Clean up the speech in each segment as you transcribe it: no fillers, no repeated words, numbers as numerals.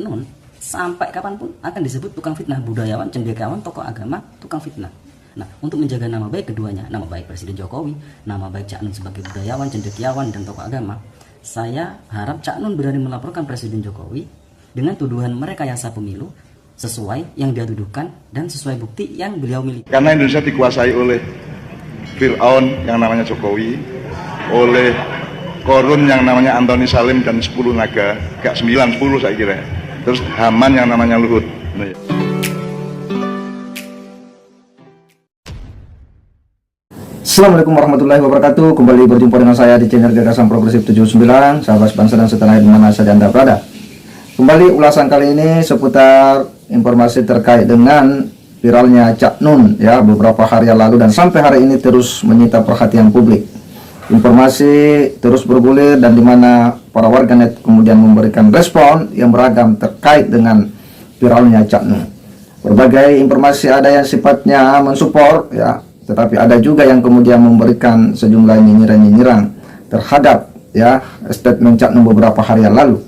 Nun sampai kapanpun akan disebut tukang fitnah, budayawan, cendekiawan, tokoh agama, tukang fitnah. Nah, untuk menjaga nama baik keduanya, nama baik Presiden Jokowi, nama baik Cak Nun sebagai budayawan, cendekiawan, dan tokoh agama, saya harap Cak Nun berani melaporkan Presiden Jokowi dengan tuduhan merekayasa pemilu sesuai yang dia tuduhkan dan sesuai bukti yang beliau miliki. Karena Indonesia dikuasai oleh Fir'aun yang namanya Jokowi, oleh Korun yang namanya Antoni Salim dan 10 naga, gak 9, 10 saya kira. Terus Haman yang namanya Luhut. Assalamualaikum warahmatullahi wabarakatuh. Kembali berjumpa dengan saya di channel Gagasan Progresif 79, sahabat bangsa dan setanah air dimana saja Anda berada. Kembali ulasan kali ini seputar informasi terkait dengan viralnya Cak Nun ya, beberapa hari yang lalu dan sampai hari ini terus menyita perhatian publik. Informasi terus bergulir dan dimana para warganet kemudian memberikan respon yang beragam terkait dengan viralnya Cak Nun. Berbagai informasi ada yang sifatnya mensupport ya, tetapi ada juga yang kemudian memberikan sejumlah nyinyiran-nyinyiran terhadap ya statement Cak Nun beberapa hari yang lalu.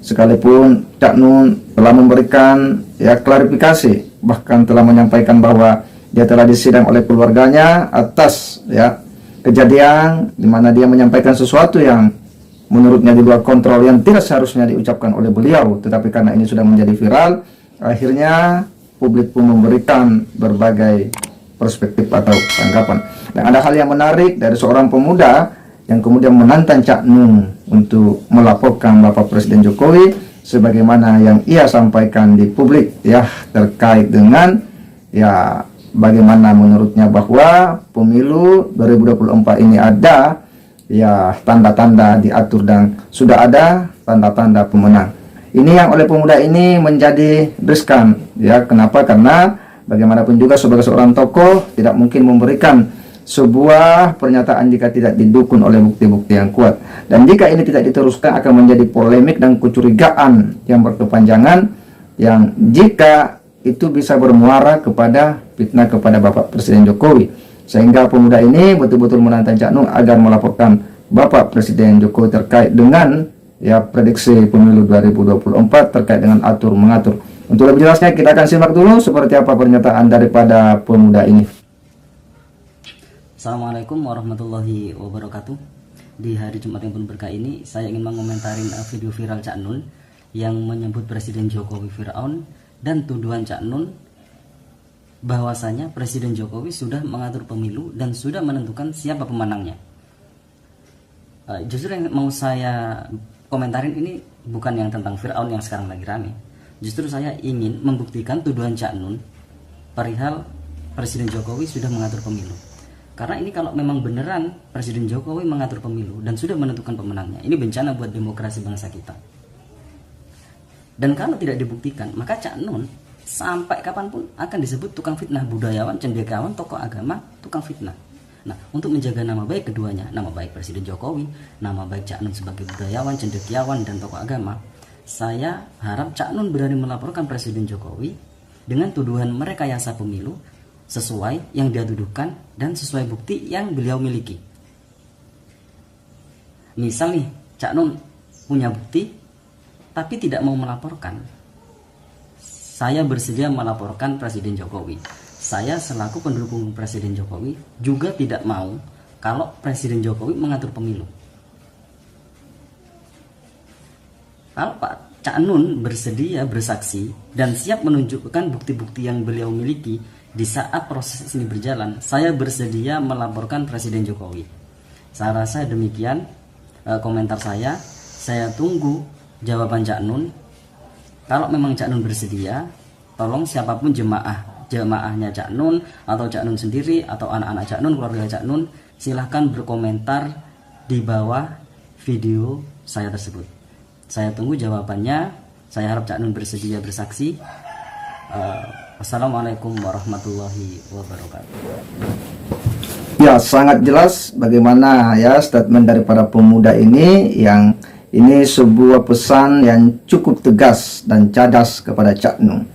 Sekalipun Cak Nun telah memberikan ya klarifikasi, bahkan telah menyampaikan bahwa dia telah disidang oleh keluarganya atas ya kejadian di mana dia menyampaikan sesuatu yang menurutnya di luar kontrol yang tidak seharusnya diucapkan oleh beliau, tetapi karena ini sudah menjadi viral, akhirnya publik pun memberikan berbagai perspektif atau tanggapan. Dan ada hal yang menarik dari seorang pemuda yang kemudian menantang Cak Nun untuk melaporkan Bapak Presiden Jokowi sebagaimana yang ia sampaikan di publik ya terkait dengan ya bagaimana menurutnya bahwa pemilu 2024 ini ada ya tanda-tanda diatur dan sudah ada tanda-tanda pemenang. Ini yang oleh pemuda ini menjadi riskan ya. Kenapa? Karena bagaimanapun juga sebagai seorang tokoh tidak mungkin memberikan sebuah pernyataan jika tidak didukung oleh bukti-bukti yang kuat. Dan jika ini tidak diteruskan akan menjadi polemik dan kecurigaan yang berkepanjangan yang jika itu bisa bermuara kepada fitnah kepada Bapak Presiden Jokowi. Sehingga pemuda ini betul-betul menantang Cak Nun agar melaporkan Bapak Presiden Jokowi terkait dengan ya prediksi pemilu 2024 terkait dengan atur mengatur. Untuk lebih jelasnya kita akan simak dulu seperti apa pernyataan daripada pemuda ini. Assalamualaikum warahmatullahi wabarakatuh. Di hari Jumat yang penuh berkah ini, saya ingin mengomentari video viral Cak Nun yang menyebut Presiden Jokowi Fir'aun dan tuduhan Cak Nun bahwasanya Presiden Jokowi sudah mengatur pemilu dan sudah menentukan siapa pemenangnya. Justru yang mau saya komentarin ini bukan yang tentang Fir'aun yang sekarang lagi rame. Justru saya ingin membuktikan tuduhan Cak Nun perihal Presiden Jokowi sudah mengatur pemilu. Karena ini kalau memang beneran Presiden Jokowi mengatur pemilu dan sudah menentukan pemenangnya, ini bencana buat demokrasi bangsa kita. Dan kalau tidak dibuktikan, maka Cak Nun sampai kapanpun akan disebut tukang fitnah, budayawan, cendekiawan, tokoh agama, tukang fitnah. Nah, untuk menjaga nama baik keduanya, nama baik Presiden Jokowi, nama baik Cak Nun sebagai budayawan, cendekiawan, dan tokoh agama, saya harap Cak Nun berani melaporkan Presiden Jokowi dengan tuduhan merekayasa pemilu sesuai yang dia tuduhkan dan sesuai bukti yang beliau miliki. Misal nih, Cak Nun punya bukti tapi tidak mau melaporkan. Saya bersedia melaporkan Presiden Jokowi. Saya selaku pendukung Presiden Jokowi juga tidak mau kalau Presiden Jokowi mengatur pemilu. Kalau Pak Cak Nun bersedia bersaksi dan siap menunjukkan bukti-bukti yang beliau miliki di saat proses ini berjalan, saya bersedia melaporkan Presiden Jokowi. Saya rasa demikian komentar saya. Saya tunggu jawaban Cak Nun. Kalau memang Cak Nun bersedia, tolong siapapun jemaahnya Cak Nun atau Cak Nun sendiri atau anak-anak Cak Nun, keluarga Cak Nun, silahkan berkomentar di bawah video saya tersebut. Saya tunggu jawabannya. Saya harap Cak Nun bersedia bersaksi. Wassalamualaikum warahmatullahi wabarakatuh. Ya, sangat jelas bagaimana ya statement daripada pemuda ini yang ini sebuah pesan yang cukup tegas dan cadas kepada Cak Nun.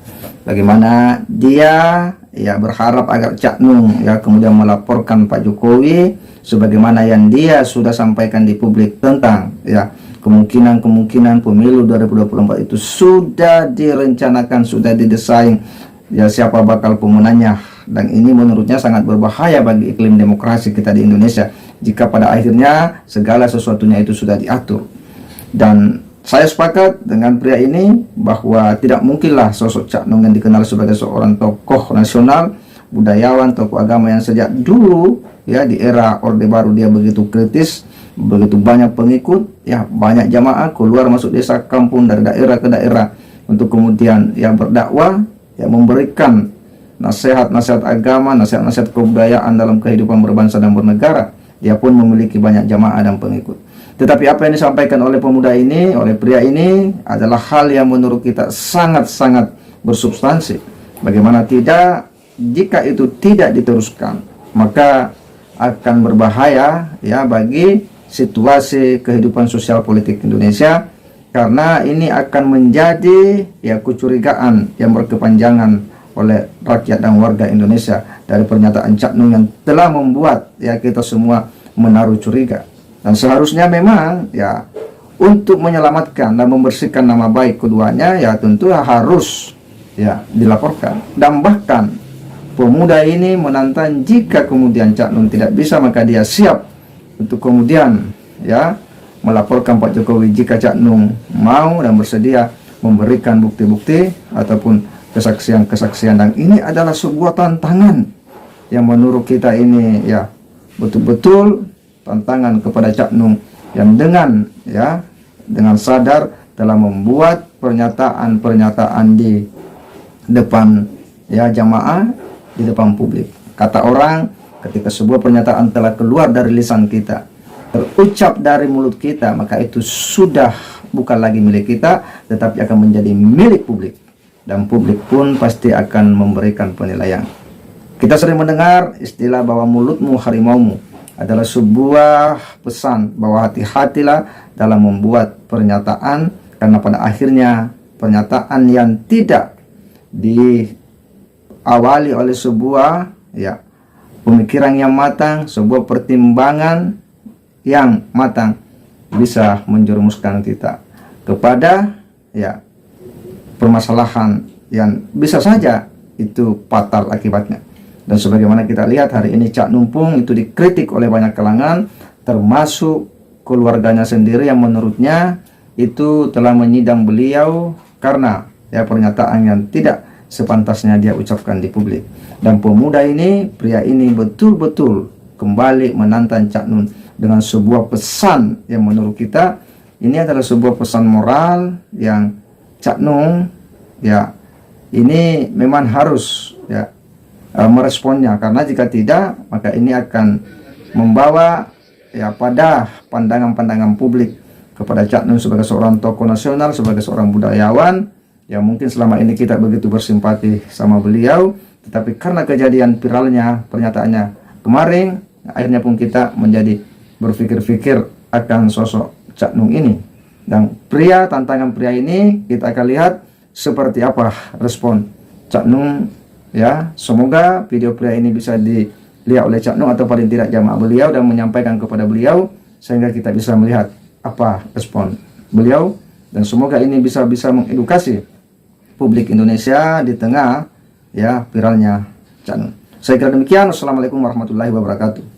Bagaimana dia ya berharap agar Cak Nun ya kemudian melaporkan Pak Jokowi sebagaimana yang dia sudah sampaikan di publik tentang ya kemungkinan pemilu 2024 itu sudah direncanakan, sudah didesain ya siapa bakal pemenangnya, dan ini menurutnya sangat berbahaya bagi iklim demokrasi kita di Indonesia jika pada akhirnya segala sesuatunya itu sudah diatur. Dan saya sepakat dengan pria ini bahwa tidak mungkinlah sosok Cak Nung yang dikenal sebagai seorang tokoh nasional, budayawan, tokoh agama yang sejak dulu ya di era Orde Baru dia begitu kritis, begitu banyak pengikut, ya banyak jamaah keluar masuk desa kampung dari daerah ke daerah untuk kemudian ya berdakwah, ya memberikan nasihat-nasihat agama, nasihat-nasihat kebudayaan dalam kehidupan berbangsa dan bernegara. Dia pun memiliki banyak jamaah dan pengikut. Tetapi apa yang disampaikan oleh pemuda ini, oleh pria ini adalah hal yang menurut kita sangat-sangat bersubstansi. Bagaimana tidak, jika itu tidak diteruskan, maka akan berbahaya ya bagi situasi kehidupan sosial politik Indonesia, karena ini akan menjadi ya kecurigaan yang berkepanjangan oleh rakyat dan warga Indonesia dari pernyataan Cak Nung yang telah membuat ya kita semua menaruh curiga. Dan seharusnya memang ya untuk menyelamatkan dan membersihkan nama baik keduanya ya tentu harus ya dilaporkan. Dan bahkan pemuda ini menantang jika kemudian Cak Nung tidak bisa, maka dia siap untuk kemudian ya melaporkan Pak Jokowi jika Cak Nung mau dan bersedia memberikan bukti-bukti ataupun kesaksian-kesaksian. Dan ini adalah sebuah tantangan yang menurut kita ini ya betul-betul tantangan kepada Cak Nung yang dengan sadar dalam membuat pernyataan-pernyataan di depan ya jamaah, di depan publik. Kata orang, ketika sebuah pernyataan telah keluar dari lisan kita, terucap dari mulut kita, maka itu sudah bukan lagi milik kita, tetapi akan menjadi milik publik, dan publik pun pasti akan memberikan penilaian. Kita sering mendengar istilah bahwa mulutmu harimaumu adalah sebuah pesan bahwa hati-hatilah dalam membuat pernyataan, karena pada akhirnya pernyataan yang tidak diawali oleh sebuah ya pemikiran yang matang, sebuah pertimbangan yang matang bisa menjerumuskan kita kepada ya permasalahan yang bisa saja itu fatal akibatnya. Dan sebagaimana kita lihat hari ini Cak Nung itu dikritik oleh banyak kalangan, termasuk keluarganya sendiri yang menurutnya itu telah menyidang beliau karena ya pernyataan yang tidak sepantasnya dia ucapkan di publik. Dan pemuda ini, pria ini betul-betul kembali menantang Cak Nung dengan sebuah pesan yang menurut kita ini adalah sebuah pesan moral yang Cak Nung ya ini memang harus ya meresponnya, karena jika tidak maka ini akan membawa ya pada pandangan-pandangan publik kepada Cak Nung sebagai seorang tokoh nasional, sebagai seorang budayawan yang mungkin selama ini kita begitu bersimpati sama beliau, tetapi karena kejadian viralnya pernyataannya kemarin, akhirnya pun kita menjadi berpikir-pikir akan sosok Cak Nung ini. Dan tantangan pria ini kita akan lihat seperti apa respon Cak Nung ya. Semoga video pria ini bisa dilihat oleh Cak Nung atau paling tidak jamaah beliau dan menyampaikan kepada beliau sehingga kita bisa melihat apa respon beliau, dan semoga ini bisa mengedukasi publik Indonesia di tengah ya viralnya Cak Nung. Saya kira demikian. Assalamualaikum warahmatullahi wabarakatuh.